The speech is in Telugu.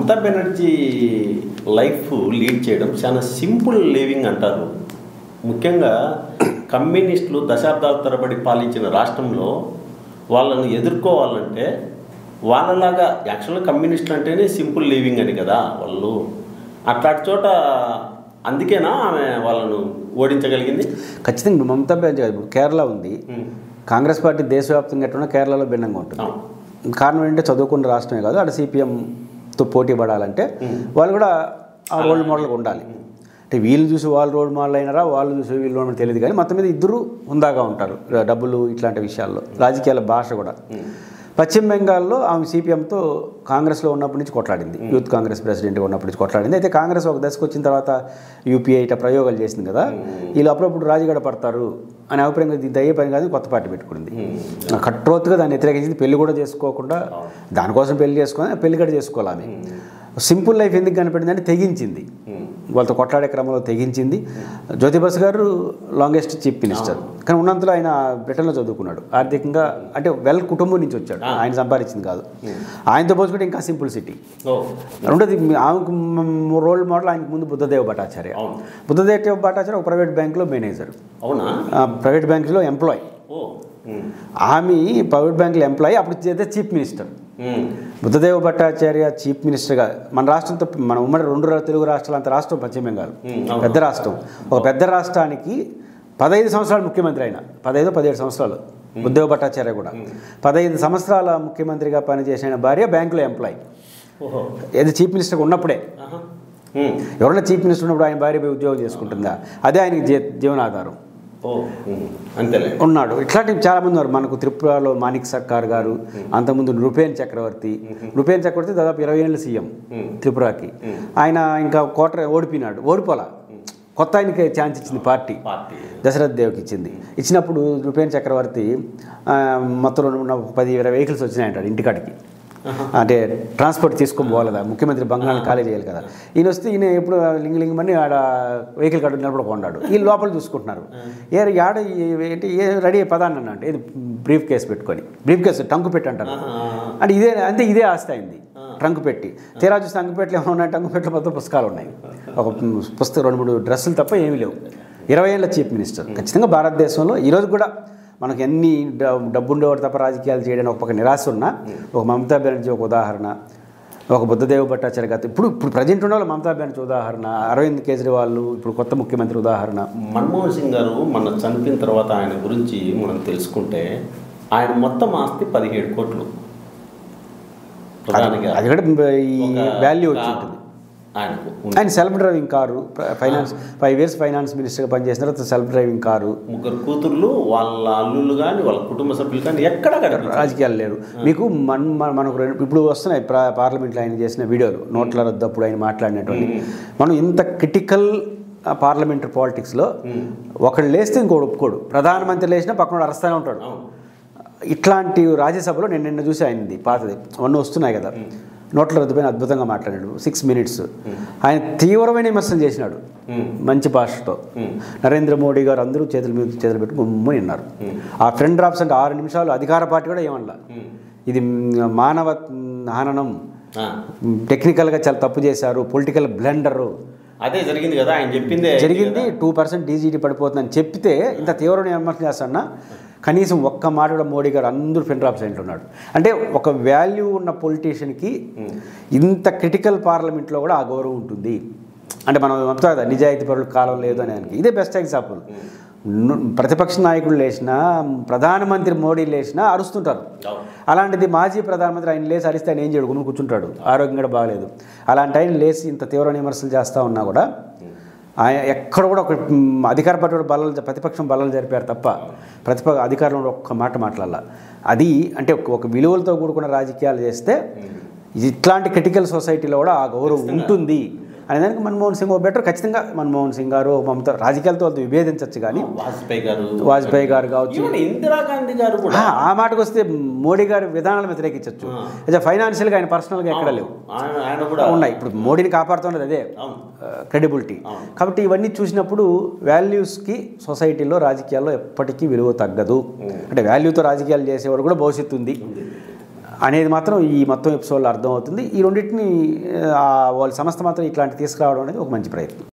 మమతా బెనర్జీ లైఫ్ లీడ్ చేయడం చాలా సింపుల్ లివింగ్ అంటారు. ముఖ్యంగా కమ్యూనిస్టులు దశాబ్దాల తరబడి పాలించిన రాష్ట్రంలో వాళ్ళను ఎదుర్కోవాలంటే వాళ్ళలాగా యాక్చువల్గా కమ్యూనిస్టులు అంటేనే సింపుల్ లివింగ్ అని కదా వాళ్ళు. అట్లాంటి చోట అందుకేనా ఆమె వాళ్ళను ఓడించగలిగింది? ఖచ్చితంగా మమతా బెనర్జీ ఇప్పుడు కేరళ ఉంది, కాంగ్రెస్ పార్టీ దేశవ్యాప్తంగా ఎట్లా కేరళలో భిన్నంగా ఉంటుంది. కారణం ఏంటంటే చదువుకున్న రాష్ట్రమే కాదు, అక్కడ సిపిఎంతో పోటీ పడాలంటే వాళ్ళు కూడా ఆ రోల్ మోడల్గా ఉండాలి. అంటే వీళ్ళు చూసి వాళ్ళు రోల్ మోడల్ అయినారా, వాళ్ళు చూసి వీళ్ళు రోల్ మోడల్ తెలియదు, కానీ మొత్తం మీద ఇద్దరు హుందాగా ఉంటారు డబ్బులు ఇట్లాంటి విషయాల్లో. రాజకీయాల భాష కూడా. పశ్చిమ బెంగాల్లో ఆమె సిపిఎంతో కాంగ్రెస్లో ఉన్నప్పటి నుంచి కొట్లాడింది, యూత్ కాంగ్రెస్ ప్రెసిడెంట్గా ఉన్నప్పటి నుంచి కొట్లాడింది. అయితే కాంగ్రెస్ ఒక దశకు వచ్చిన తర్వాత యూపీఐ ఇట్లా ప్రయోగాలు చేసింది కదా, వీళ్ళు అప్పుడప్పుడు రాజీగడ పడతారు అనే అభిప్రాయంగా దీన్ని అయ్యే పని కాదు, కొత్త పార్టీ పెట్టుకుంది. కట్రోత్తుగా దాన్ని వ్యతిరేకించింది. పెళ్లి కూడా చేసుకోకుండా దానికోసం పెళ్లి చేసుకొని పెళ్లి కూడా చేసుకోవాలి. ఆమె సింపుల్ లైఫ్ ఎందుకు కనిపెట్టిందంటే తెగించింది, వాళ్ళతో కొట్లాడే క్రమంలో తెగించింది. జ్యోతి బసు గారు లాంగెస్ట్ చీఫ్ మినిస్టర్, కానీ ఉన్నంతలో ఆయన బ్రిటన్లో చదువుకున్నాడు. ఆర్థికంగా అంటే వెల్ కుటుంబం నుంచి వచ్చాడు, ఆయన సంపాదించింది కాదు. ఆయనతో పోల్చుకుంటే ఇంకా సింపుల్ సిటీ. రెండోది ఆమెకు రోల్ మోడల్ ఆయనకు ముందు బుద్ధదేవ్ భట్టాచార్య. బుద్ధదేవ్ భట్టాచార్య ఒక ప్రైవేట్ బ్యాంకులో మేనేజర్, ప్రైవేట్ బ్యాంకులో ఎంప్లాయ్. ఆమె ప్రైవేట్ బ్యాంకులో ఎంప్లాయీ, అప్పుడు చేస్తే chief minister. Buddhadev Bhattacharya chief మినిస్టర్గా మన రాష్ట్రంతో, మన ఉమ్మడి 2 తెలుగు రాష్ట్రాలు అంత రాష్ట్రం పశ్చిమ బెంగాల్ పెద్ద రాష్ట్రం. ఒక పెద్ద రాష్ట్రానికి 15 సంవత్సరాలు ముఖ్యమంత్రి అయిన, 15-17 సంవత్సరాలు బుద్ధదేవ్ భట్టాచార్య కూడా 15 సంవత్సరాల ముఖ్యమంత్రిగా పనిచేసిన భార్య బ్యాంకులో ఎంప్లాయీ. ఏది చీఫ్ మినిస్టర్గా ఉన్నప్పుడే. ఎవరైనా చీఫ్ మినిస్టర్ ఉన్నప్పుడు ఆయన భార్య పోయి ఉద్యోగం చేసుకుంటుందా, అదే ఆయనకి జీవనాధారం. ఉన్నాడు. ఇట్లాంటివి చాలామంది ఉన్నారు. మనకు త్రిపురలో మాణిక్ సర్కార్ గారు, అంతకుముందు నృపేన్ చక్రవర్తి దాదాపు 20 ఏళ్ళు సీఎం త్రిపురకి. ఆయన ఇంకా ఓడిపోలా. కొత్త ఆయనకి ఛాన్స్ ఇచ్చింది పార్టీ, దశరథ్ దేవ్కి ఇచ్చినప్పుడు నృపేన్ చక్రవర్తి మొత్తం 10-20 వెహికల్స్ వచ్చినాయంటాడు ఇంటికాడికి. అంటే ట్రాన్స్పోర్ట్ తీసుకొని పోవాలి, ముఖ్యమంత్రి బంగాళాన్ని ఖాళీ చేయాలి కదా. ఈయన వస్తే ఈయన ఎప్పుడు లింగమని ఆడ వెహికల్ కట్టు నిలబడి కొన్నాడు. ఈ లోపల చూసుకుంటున్నారు. ఆడ ఏంటి రెడీ పదాన్ని అంటే ఇది బ్రీఫ్ కేసు పెట్టుకొని, బ్రీఫ్ కేసు టంకు పెట్టి అంటారు. అంటే ఇదే ఆస్తి అయింది ట్రంక్ పెట్టి. తీరా చూస్తే టంకుపెట్టలు ఏమైనా ఉన్నాయి, టంకుపెట్టలు మొత్తం పుస్తకాలు ఉన్నాయి. ఒక పుస్తకం 2-3 డ్రెస్సులు తప్ప ఏమీ లేవు. 20 ఏళ్ళ చీఫ్ మినిస్టర్. ఖచ్చితంగా భారతదేశంలో ఈరోజు కూడా మనకు ఎన్ని డబ్బుండేవాడు తప్ప రాజకీయాలు చేయడానికి ఒక పక్క నిరాశ ఉన్నా, ఒక మమతా బెనర్జీ ఒక ఉదాహరణ, ఒక బుద్ధదేవ్ భట్టాచార్య గారు ఇప్పుడు ప్రజెంట్ ఉన్న వాళ్ళు మమతా బెనర్జీ ఉదాహరణ, అరవింద్ కేజ్రీవాల్ ఇప్పుడు కొత్త ముఖ్యమంత్రి ఉదాహరణ. మన్మోహన్ సింగ్ గారు మన చనిపోయిన తర్వాత ఆయన గురించి మనం తెలుసుకుంటే ఆయన మొత్తం ఆస్తి 17 కోట్లు. అది కూడా ఈ వాల్యూ వచ్చి ఉంటుంది. ఆయన self driving car, 5 years finance మినిస్టర్గా పనిచేసిన తర్వాత సెల్ఫ్ డ్రైవింగ్ కారు, 3 కూతుర్లు, వాళ్ళ అల్లుళ్ళు కానీ వాళ్ళ కుటుంబ సభ్యులు కానీ ఎక్కడ రాజకీయాలు లేరు. మీకు మనకు ఇప్పుడు వస్తున్నాయి పార్లమెంట్లో ఆయన చేసిన వీడియోలు, నోట్ల రద్దు అప్పుడు ఆయన మాట్లాడినటువంటి. మనం ఇంత క్రిటికల్ పార్లమెంటరీ పాలిటిక్స్లో ఒకళ్ళు లేస్తే ఇంకోటి ఒప్పుకోడు, ప్రధానమంత్రి లేచినా పక్కన అరెస్ట్గానే ఉంటాడు. ఇట్లాంటి రాజ్యసభలో నేను నిన్న చూసి ఆయనది పాతది అవన్నీ వస్తున్నాయి కదా, నోట్ల రద్దుపైన అద్భుతంగా మాట్లాడాడు 6 minutes. ఆయన తీవ్రమైన విమర్శలు చేసినాడు మంచి భాషతో. నరేంద్ర మోడీ గారు అందరూ చేతులు పెట్టి గుమ్మని విన్నారు. ఆ ఫ్రెండ్ డ్రాప్స్ అంటే 6 నిమిషాలు అధికార పార్టీ కూడా ఏమన్నా ఇది మానవ హననం, టెక్నికల్గా చాలా తప్పు చేశారు, పొలిటికల్ బ్లెండరు, అదే జరిగింది కదా ఆయన చెప్పింది. 2% డీజీడీ పడిపోతుందని చెప్తే ఇంత తీవ్రమైన విమర్శలు చేస్తాన్నా కనీసం ఒక్క మాట కూడా మోడీ గారు అందరూ పెన్ డ్రాప్స్ అంటున్నాడు. అంటే ఒక వాల్యూ ఉన్న పొలిటీషియన్కి ఇంత క్రిటికల్ పార్లమెంట్లో కూడా ఆ గౌరవం ఉంటుంది. అంటే మనం అంతా కదా నిజాయితీ పరుల కాలం లేదు అని ఆయనకి ఇదే బెస్ట్ ఎగ్జాంపుల్. ప్రతిపక్ష నాయకులు లేచినా, ప్రధానమంత్రి మోడీ లేచినా అరుస్తుంటారు. అలాంటిది మాజీ ప్రధానమంత్రి ఆయన లేచి అరిస్తే ఆయన ఏం చేయడు, కూర్చుంటాడు, ఆరోగ్యం కూడా బాగలేదు. అలాంటి ఆయన లేచి ఇంత తీవ్ర విమర్శలు చేస్తూ ఉన్నా కూడా ఆయన ఎక్కడ కూడా ఒక అధికార పార్టీ ప్రతిపక్షం బలాలు జరిపారు తప్ప అధికారంలో ఒక్క మాట మాట్లాడాల. అది అంటే ఒక విలువలతో కూడుకున్న రాజకీయాలు చేస్తే ఇట్లాంటి క్రిటికల్ సొసైటీలో కూడా ఆ గౌరవం ఉంటుంది అనేదానికి మన్మోహన్ సింగ్ బెటర్. ఖచ్చితంగా మన్మోహన్ సింగ్ గారు మమతా రాజకీయాలతో వాళ్ళతో విభేదించవచ్చు, కానీ వాజ్పేయి గారు కావచ్చు, ఇందిరాగాంధీ గారు కూడా ఆ మాటకు వస్తే మోడీ గారి విధానాలు వ్యతిరేకించవచ్చు. అయితే ఫైనాన్షియల్గా ఆయన పర్సనల్గా ఎక్కడ లేవు, ఉన్నాయి. ఇప్పుడు మోడీని కాపాడుతున్నది అదే క్రెడిబిలిటీ. కాబట్టి ఇవన్నీ చూసినప్పుడు వాల్యూస్కి సొసైటీలో రాజకీయాల్లో ఎప్పటికీ విలువ తగ్గదు. అంటే వాల్యూతో రాజకీయాలు చేసేవాడు కూడా భవిష్యత్తు ఉంది. అనేది మాత్రం ఈ మొత్తం ఎపిసోడ్లో అర్థమవుతుంది. ఈ రెండింటిని వాళ్ళ సంస్థ మాత్రం ఇట్లాంటి తీసుకురావడం అనేది ఒక మంచి ప్రయత్నం.